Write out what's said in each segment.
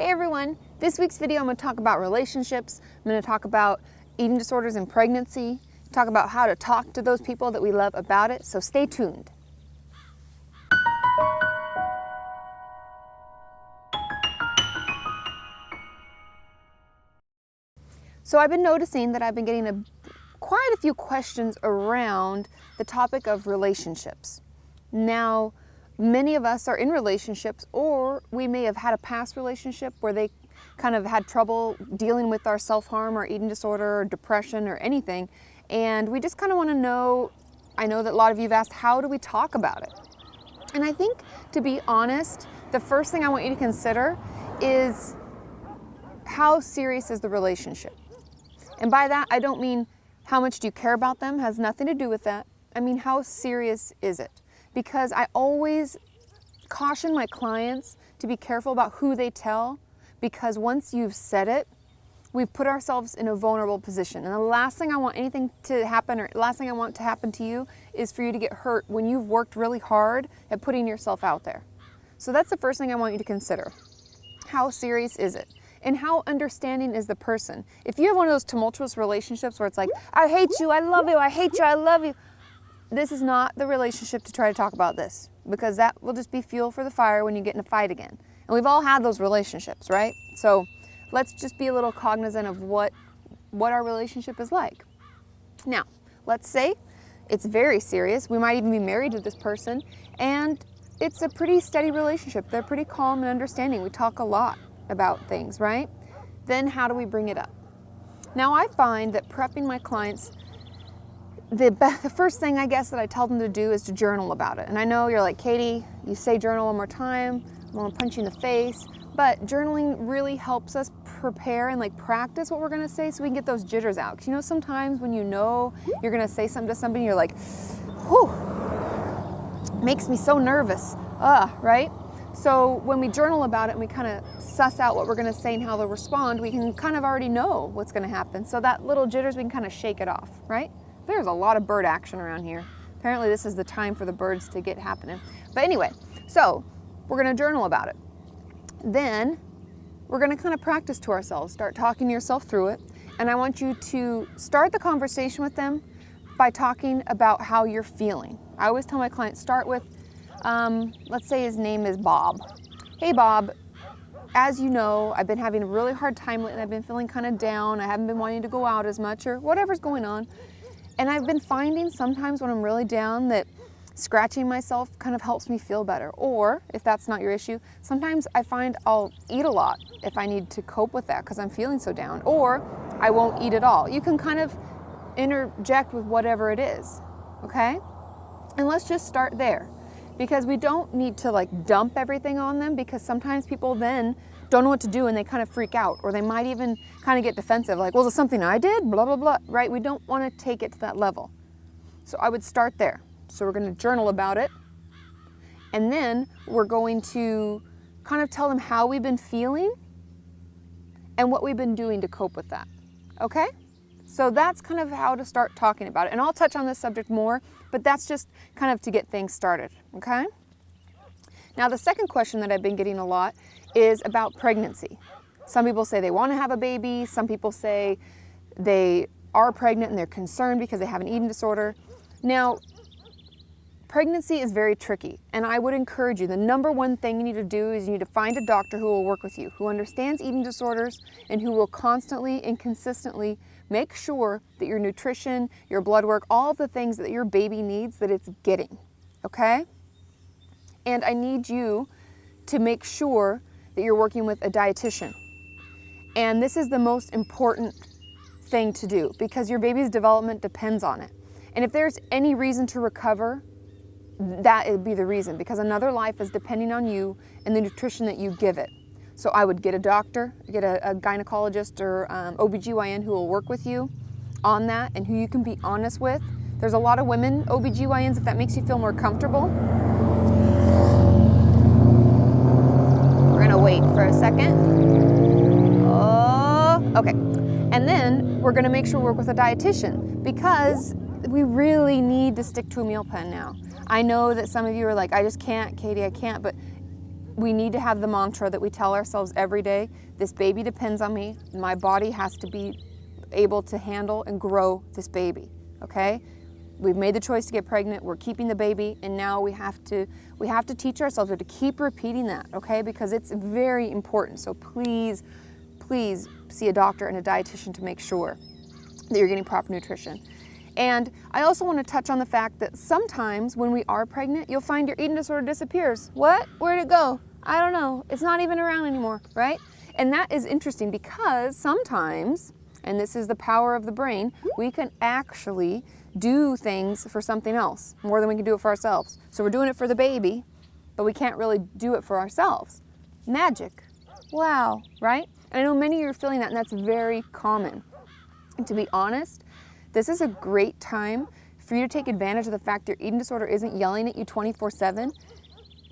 Hey everyone, this week's video I'm going to talk about relationships. I'm going to talk about eating disorders in pregnancy, talk about how to talk to those people that we love about it, so stay tuned. So I've been noticing that I've been getting quite a few questions around the topic of relationships. Now, many of us are in relationships, or we may have had a past relationship where they kind of had trouble dealing with our self-harm or eating disorder or depression or anything, and we just kind of want to know, I know that a lot of you have asked, how do we talk about it? And I think, to be honest, the first thing I want you to consider is how serious is the relationship? And by that, I don't mean how much do you care about them, has nothing to do with that. I mean, how serious is it? Because I always caution my clients to be careful about who they tell, because once you've said it, we've put ourselves in a vulnerable position. And the last thing I want anything to happen, or last thing I want to happen to you, is for you to get hurt when you've worked really hard at putting yourself out there. So that's the first thing I want you to consider. How serious is it? And how understanding is the person? If you have one of those tumultuous relationships where it's like, I hate you, I love you, I hate you, I love you, this is not the relationship to try to talk about this, because that will just be fuel for the fire when you get in a fight again. And we've all had those relationships, right? So let's just be a little cognizant of what our relationship is like. Now, let's say it's very serious. We might even be married to this person, and it's a pretty steady relationship. They're pretty calm and understanding. We talk a lot about things, right? Then how do we bring it up? Now, I find that prepping my clients, the first thing I guess that I tell them to do is to journal about it. And I know you're like, Katie, you say journal one more time, I'm gonna punch you in the face. But journaling really helps us prepare and practice what we're gonna say so we can get those jitters out. Because you know, sometimes when you know you're gonna say something to somebody, you're like, whew, makes me so nervous, right? So when we journal about it and we kind of suss out what we're gonna say and how they'll respond, we can kind of already know what's gonna happen. So that little jitters, we can kind of shake it off, right? There's a lot of bird action around here. Apparently this is the time for the birds to get happening. But anyway, so we're gonna journal about it. Then we're gonna kind of practice to ourselves, start talking yourself through it. And I want you to start the conversation with them by talking about how you're feeling. I always tell my clients, start with, let's say his name is Bob. Hey Bob, as you know, I've been having a really hard time lately. I've been feeling kind of down. I haven't been wanting to go out as much or whatever's going on. And I've been finding sometimes when I'm really down that scratching myself kind of helps me feel better. Or if that's not your issue, sometimes I find I'll eat a lot if I need to cope with that because I'm feeling so down. Or I won't eat at all. You can kind of interject with whatever it is, okay? And let's just start there, because we don't need to dump everything on them, because sometimes people then don't know what to do and they kind of freak out, or they might even kind of get defensive, like, well, is it something I did? Blah, blah, blah, right? We don't want to take it to that level. So I would start there. So we're going to journal about it, and then we're going to kind of tell them how we've been feeling and what we've been doing to cope with that, okay? So that's kind of how to start talking about it. And I'll touch on this subject more, but that's just kind of to get things started, okay? Now, the second question that I've been getting a lot is about pregnancy. Some people say they want to have a baby. Some people say they are pregnant and they're concerned because they have an eating disorder. Now, pregnancy is very tricky, and I would encourage you, the number one thing you need to do is you need to find a doctor who will work with you, who understands eating disorders, and who will constantly and consistently make sure that your nutrition, your blood work, all of the things that your baby needs, that it's getting, okay? And I need you to make sure that you're working with a dietitian. And this is the most important thing to do, because your baby's development depends on it. And if there's any reason to recover, that would be the reason, because another life is depending on you and the nutrition that you give it. So I would get a doctor, get a gynecologist or OBGYN who will work with you on that and who you can be honest with. There's a lot of women OBGYNs, if that makes you feel more comfortable. We're gonna wait for a second. Oh, okay. And then we're gonna make sure we work with a dietitian, because we really need to stick to a meal plan now. I know that some of you are like, I just can't, Katie, I can't, but we need to have the mantra that we tell ourselves every day. This baby depends on me. My body has to be able to handle and grow this baby, okay? We've made the choice to get pregnant. We're keeping the baby, and now we have to teach ourselves to keep repeating that, okay? Because it's very important. So please, please see a doctor and a dietitian to make sure that you're getting proper nutrition. And I also want to touch on the fact that sometimes when we are pregnant, you'll find your eating disorder disappears. What? Where'd it go? I don't know. It's not even around anymore, right? And that is interesting because sometimes, and this is the power of the brain, we can actually do things for something else more than we can do it for ourselves. So we're doing it for the baby, but we can't really do it for ourselves. Magic. Wow, right? And I know many of you are feeling that, and that's very common. And to be honest, this is a great time for you to take advantage of the fact your eating disorder isn't yelling at you 24/7.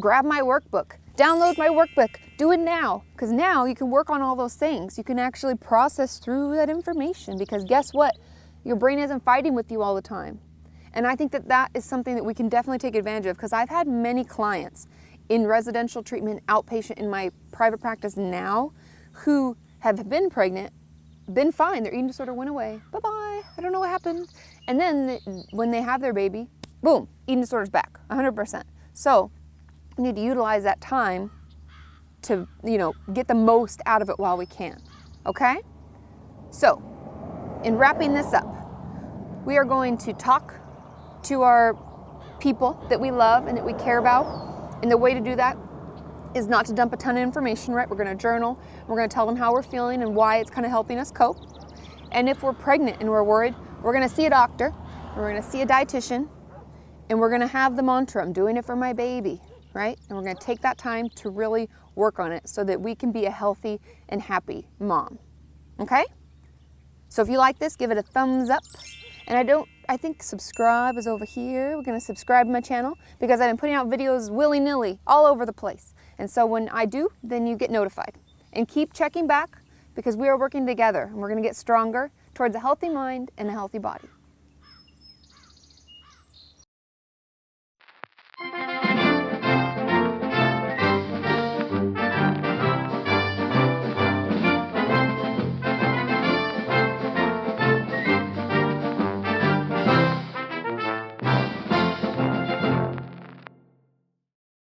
Grab my workbook, download my workbook, do it now, because now you can work on all those things. You can actually process through that information, because guess what? Your brain isn't fighting with you all the time. And I think that that is something that we can definitely take advantage of, because I've had many clients in residential treatment, outpatient in my private practice now, who have been pregnant, been fine, their eating disorder went away, bye-bye, I don't know what happened. And then when they have their baby, boom, eating disorder's back, 100%. So we need to utilize that time to, get the most out of it while we can, okay? So, in wrapping this up, we are going to talk to our people that we love and that we care about. And the way to do that is not to dump a ton of information, right? We're going to journal. We're going to tell them how we're feeling and why it's kind of helping us cope. And if we're pregnant and we're worried, we're going to see a doctor, we're going to see a dietitian, and we're going to have the mantra, I'm doing it for my baby, right? And we're going to take that time to really work on it so that we can be a healthy and happy mom, okay? So if you like this, give it a thumbs up. And I think subscribe is over here. We're going to subscribe to my channel because I've been putting out videos willy-nilly all over the place. And so when I do, then you get notified. And keep checking back because we are working together and we're going to get stronger towards a healthy mind and a healthy body.